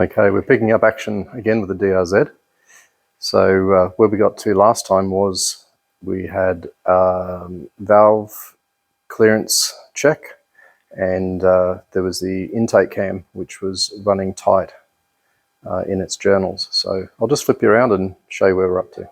Okay, we're picking up action again with the DRZ. So where we got to last time was we had valve clearance check, and there was the intake cam which was running tight in its journals. So I'll just flip you around and show you where we're up to.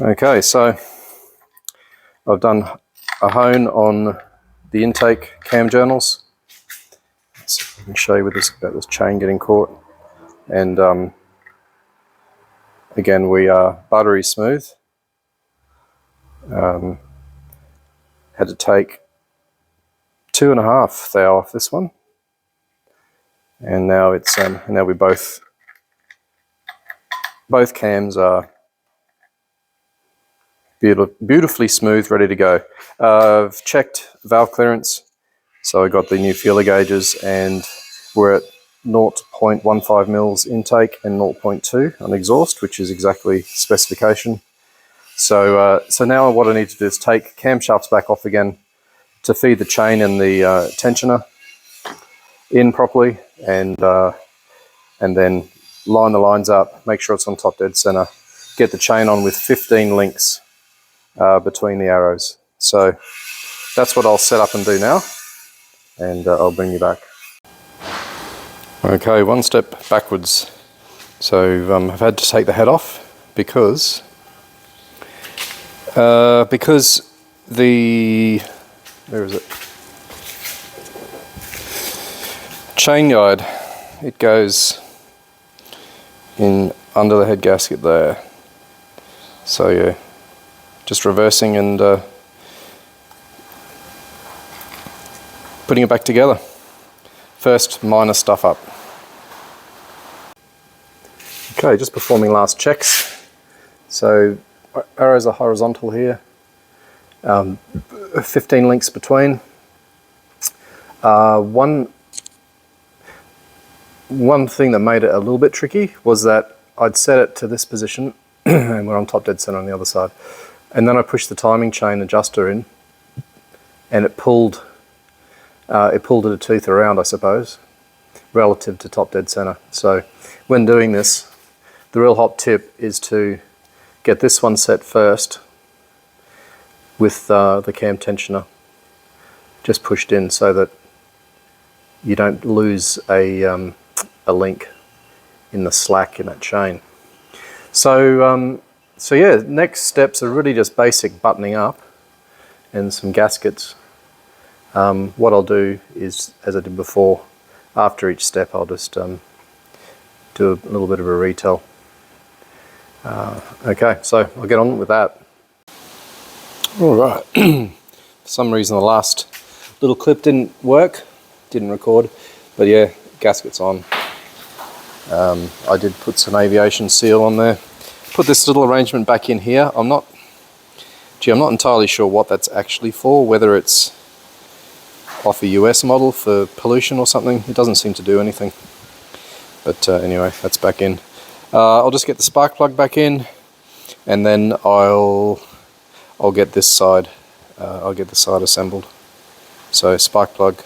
Okay, so I've done a hone on the intake cam journals. So I can show you with this, about this chain getting caught. And again, we are buttery smooth. Had to take 2.5 thou off this one, and now it's now we both cams are beautifully smooth, ready to go. I've checked valve clearance, so I got the new feeler gauges, and we're at 0.15 mils intake and 0.2 on exhaust, which is exactly specification. So now what I need to do is take camshafts back off again to feed the chain and the tensioner in properly, and then line the lines up, make sure it's on top dead center, get the chain on with 15 links between the arrows. So that's what I'll set up and do now, and I'll bring you back. Okay, one step backwards. So I've had to take the head off because the, where is it? Chain guide, it goes in under the head gasket there. So yeah, just reversing and putting it back together. First, minor stuff up. Okay, just performing last checks. So arrows are horizontal here, 15 links between. One thing that made it a little bit tricky was that I'd set it to this position and we're on top dead center on the other side, and then I pushed the timing chain adjuster in, and it pulled it a tooth around, I suppose, relative to top dead center. So when doing this, the real hot tip is to get this one set first with the cam tensioner just pushed in, so that you don't lose a link in the slack in that chain. So yeah, next steps are really just basic buttoning up and some gaskets. What I'll do is, as I did before, after each step I'll just do a little bit of a retell. Okay, so I'll get on with that. Alright, for some reason the last little clip didn't record, but yeah, gasket's on. I did put some aviation seal on there. Put this little arrangement back in here. I'm not entirely sure what that's actually for, whether it's off a US model for pollution or something. It doesn't seem to do anything. But anyway, that's back in. I'll just get the spark plug back in, and then I'll get this side. I'll get the side assembled. So spark plug,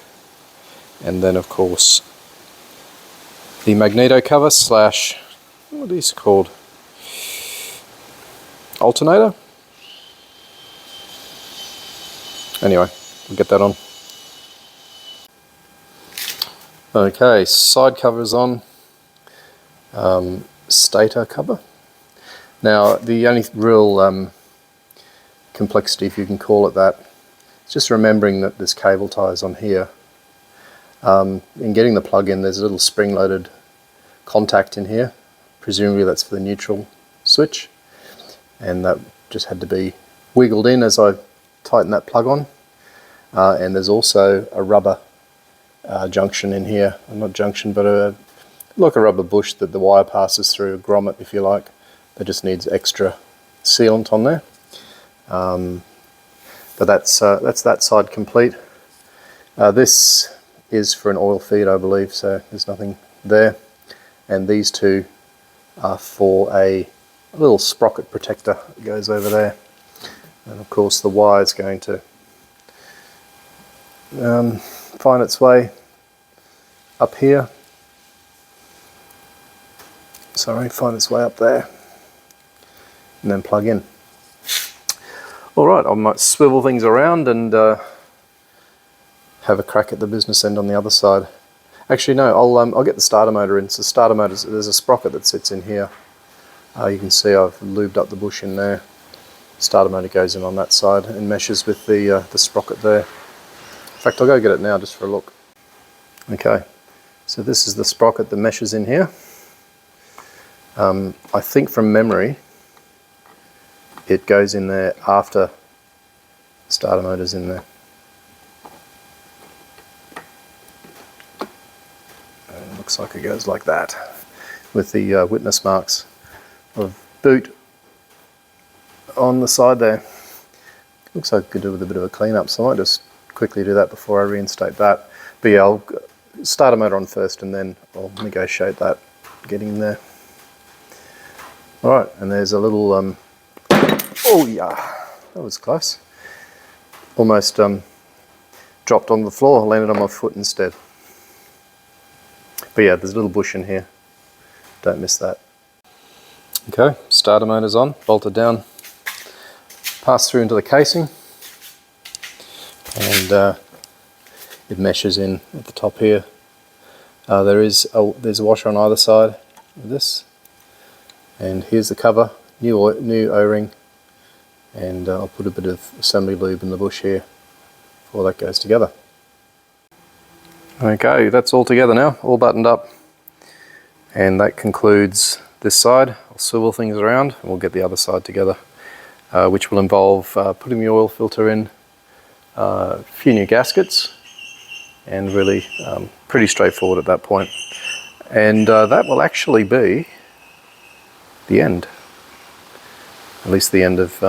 and then of course the magneto cover slash, what are these called? Alternator? Anyway, we'll get that on. Okay, side cover's on. Stator cover. Now the only real complexity, if you can call it that, is just remembering that this cable ties on here. In getting the plug in, there's a little spring-loaded contact in here. Presumably that's for the neutral switch, and that just had to be wiggled in as I tighten that plug on. And there's also a rubber junction in here, not junction, but like a rubber bush that the wire passes through, a grommet if you like, that just needs extra sealant on there. But that's that side complete. This is for an oil feed, I believe, so there's nothing there. And these two are for a little sprocket protector that goes over there. And of course the wire is going to find its way up here. Sorry, find its way up there, and then plug in. All right, I might swivel things around and have a crack at the business end on the other side. Actually, no, I'll get the starter motor in. So starter motor, there's a sprocket that sits in here. You can see I've lubed up the bush in there. Starter motor goes in on that side and meshes with the sprocket there. In fact, I'll go get it now just for a look. Okay, so this is the sprocket that meshes in here. I think from memory, it goes in there after the starter motor's in there. And it looks like it goes like that, with the witness marks of boot on the side there. Looks like I could do with a bit of a clean up, so I might just quickly do that before I reinstate that. But yeah, I'll start a motor on first and then I'll negotiate that getting in there. Alright, and there's a little, oh yeah, that was close. Almost dropped on the floor, landed on my foot instead. But yeah, there's a little bush in here, don't miss that. Okay, starter motor's on, bolted down, pass through into the casing, and it meshes in at the top here. There's a washer on either side of this, and here's the cover, new O-ring, and I'll put a bit of assembly lube in the bush here before that goes together. Okay, that's all together now, all buttoned up, and that concludes this side. I'll swivel things around and we'll get the other side together, which will involve putting the oil filter in, a few new gaskets, and really pretty straightforward at that point. And that will actually be the end, at least the end of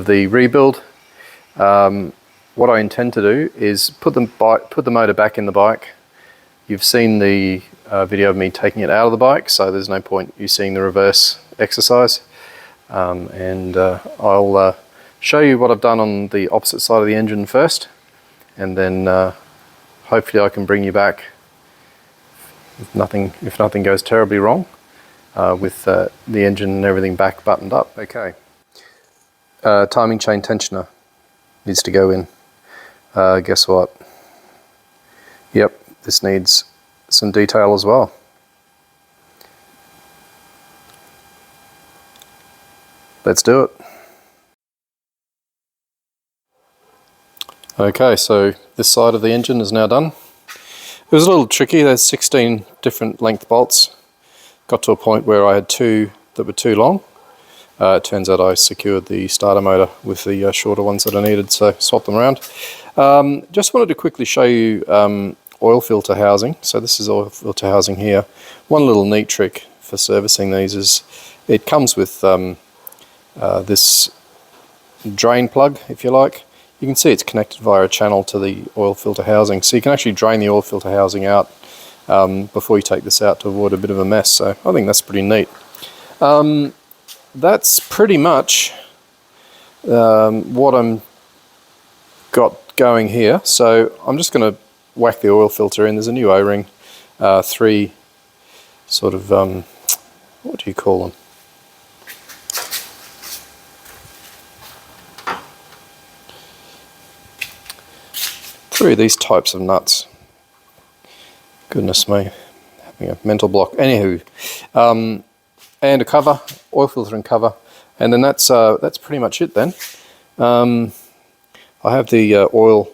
the rebuild. What I intend to do is put the motor back in the bike. You've seen the video of me taking it out of the bike, so there's no point you seeing the reverse exercise. I'll show you what I've done on the opposite side of the engine first, and then hopefully I can bring you back if nothing goes terribly wrong with the engine and everything back buttoned up. Okay, timing chain tensioner needs to go in. Guess what? Yep, this needs some detail as well. Let's do it. Okay, so this side of the engine is now done. It was a little tricky. There's 16 different length bolts. Got to a point where I had 2 that were too long. It turns out I secured the starter motor with the shorter ones that I needed, so swapped them around. Just wanted to quickly show you oil filter housing. So this is oil filter housing here. One little neat trick for servicing these is it comes with this drain plug, if you like. You can see it's connected via a channel to the oil filter housing, so you can actually drain the oil filter housing out before you take this out to avoid a bit of a mess. So I think that's pretty neat. That's pretty much what I'm got going here. So I'm just going to whack the oil filter in. There's a new O-ring, 3 sort of, what do you call them? 3 of these types of nuts. Goodness me, having a mental block. Anywho, and a cover, oil filter and cover, and then that's pretty much it then. I have the oil.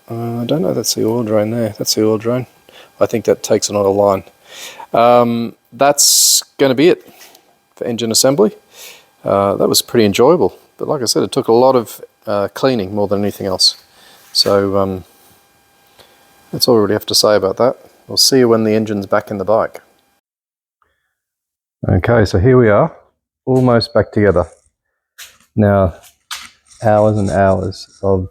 I don't know. That's the oil drain there. That's the oil drain. I think that takes an oil line. That's going to be it for engine assembly. That was pretty enjoyable, but like I said, it took a lot of cleaning more than anything else. So that's all I really have to say about that. We'll see you when the engine's back in the bike. Okay, so here we are, almost back together. Now, hours and hours of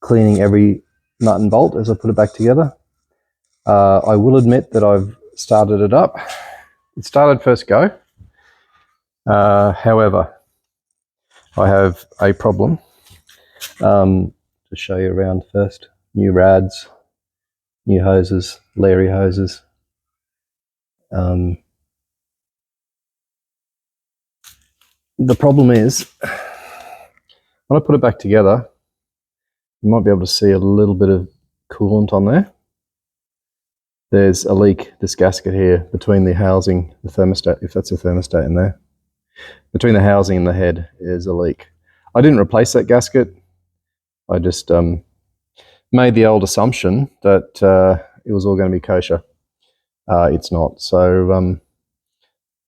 cleaning every nut and bolt as I put it back together. I will admit that I've started it up. It started first go. However, I have a problem. to show you around first. New rads, new hoses, Larry hoses. The problem is, when I put it back together, you might be able to see a little bit of coolant on there. There's a leak, this gasket here, between the housing, the thermostat, if that's a thermostat in there. Between the housing and the head is a leak. I didn't replace that gasket. I just made the old assumption that it was all going to be kosher. It's not. So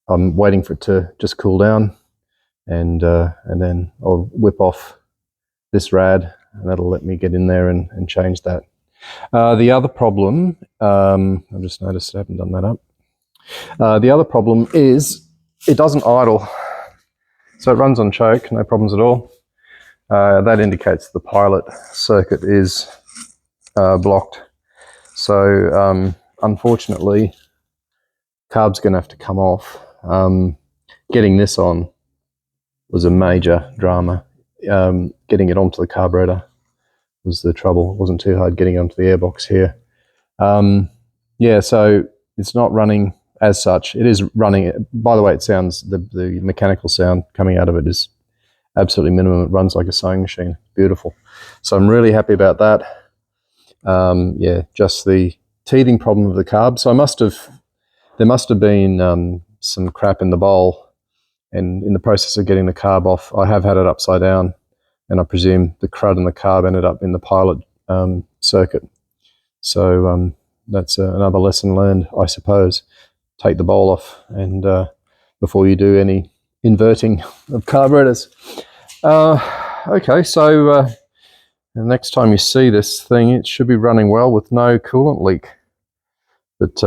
I'm waiting for it to just cool down, and then I'll whip off this rad, and that'll let me get in there and change that. The other problem, I've just noticed I haven't done that up. The other problem is it doesn't idle. So it runs on choke, no problems at all. That indicates the pilot circuit is blocked. So unfortunately, carb's going to have to come off. Getting this on was a major drama. Getting it onto the carburetor was the trouble. It wasn't too hard getting onto the airbox here. Yeah, so it's not running as such. It is running. By the way, it sounds, the mechanical sound coming out of it is absolutely minimum. It runs like a sewing machine. Beautiful. So I'm really happy about that. Yeah, just the teething problem of the carb. So there must have been some crap in the bowl, and in the process of getting the carb off, I have had it upside down, and I presume the crud and the carb ended up in the pilot circuit. So that's another lesson learned, I suppose. Take the bowl off, and before you do any inverting of carburetors. Okay, so the next time you see this thing, it should be running well with no coolant leak. But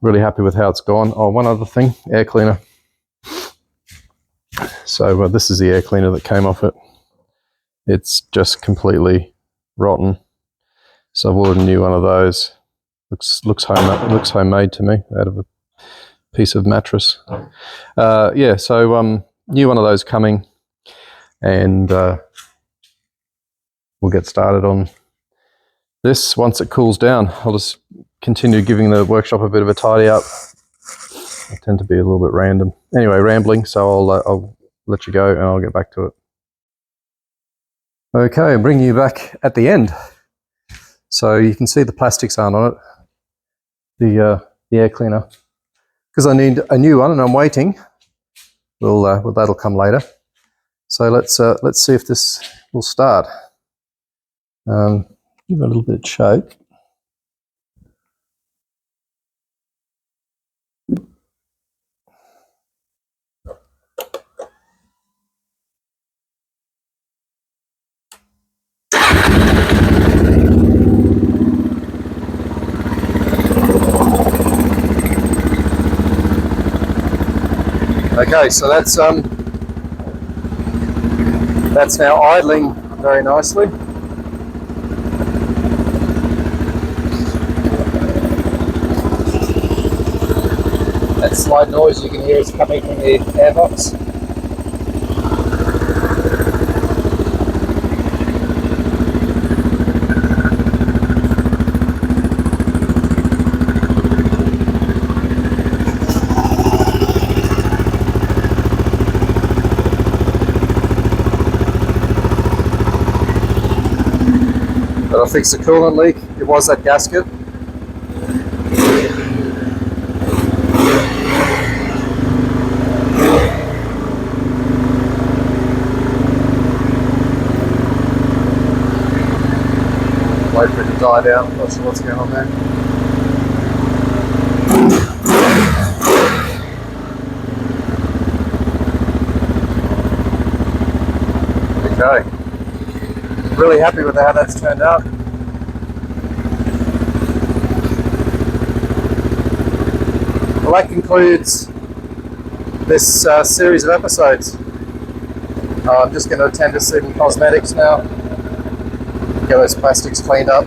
really happy with how it's gone. Oh, one other thing, air cleaner. So this is the air cleaner that came off it. It's just completely rotten. So I've ordered a new one of those. Looks homemade to me, out of a piece of mattress. Yeah, so new one of those coming, and we'll get started on this once it cools down. I'll just continue giving the workshop a bit of a tidy up. I tend to be a little bit random. Anyway, rambling, so I'll let you go and I'll get back to it. Okay, I'm bringing you back at the end. So you can see the plastics aren't on it, the air cleaner, because I need a new one and I'm waiting. Well, that'll come later. So let's see if this will start. Give it a little bit of choke. Okay, so that's now idling very nicely. That slight noise you can hear is coming from the airbox. But I fixed the coolant leak. It was that gasket. Wait for it to die down. Not sure what's going on there. Okay. Really happy with how that's turned out. Well, that concludes this series of episodes. I'm just going to attend to some cosmetics now. Get those plastics cleaned up.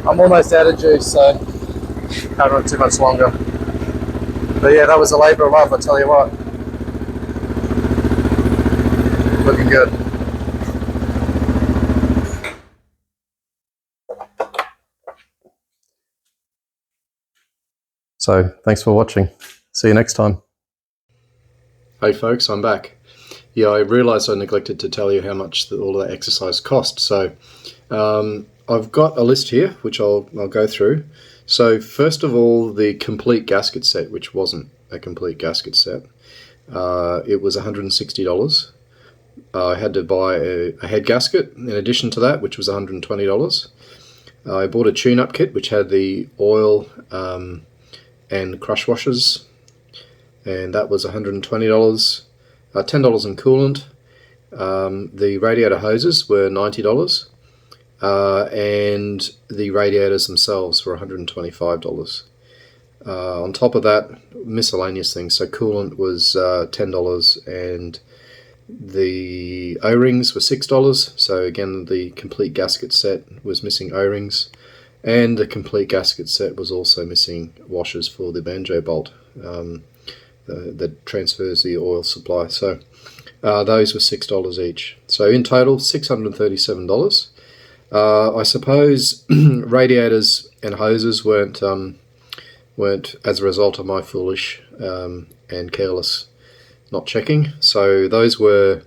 I'm almost out of juice, so can't run too much longer. But yeah, that was a labour of love, I tell you what. Looking good. So thanks for watching. See you next time. Hey folks, I'm back. Yeah, I realised I neglected to tell you how much all of that exercise cost. So I've got a list here, which I'll go through. So first of all, the complete gasket set, which wasn't a complete gasket set, it was $160. I had to buy a head gasket in addition to that, which was $120. I bought a tune-up kit, which had the oil and crush washers, and that was $120. $10 in coolant. The radiator hoses were $90, and the radiators themselves were $125. On top of that, miscellaneous things. So coolant was $10, and the O-rings were $6. So again, the complete gasket set was missing O-rings, and the complete gasket set was also missing washers for the banjo bolt that transfers the oil supply. So those were $6 each. So in total, $637. I suppose radiators and hoses weren't as a result of my foolish and careless not checking. So those were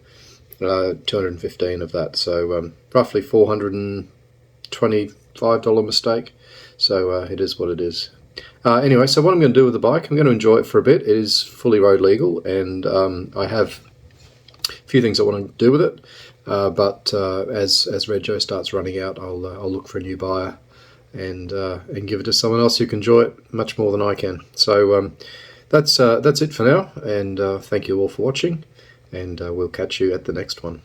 215 of that. So roughly $425 mistake. So it is what it is. Anyway, so what I'm going to do with the bike, I'm going to enjoy it for a bit. It is fully road legal, and I have a few things I want to do with it. But as Red Joe starts running out, I'll look for a new buyer and give it to someone else who can enjoy it much more than I can. So that's it for now, and thank you all for watching, and we'll catch you at the next one.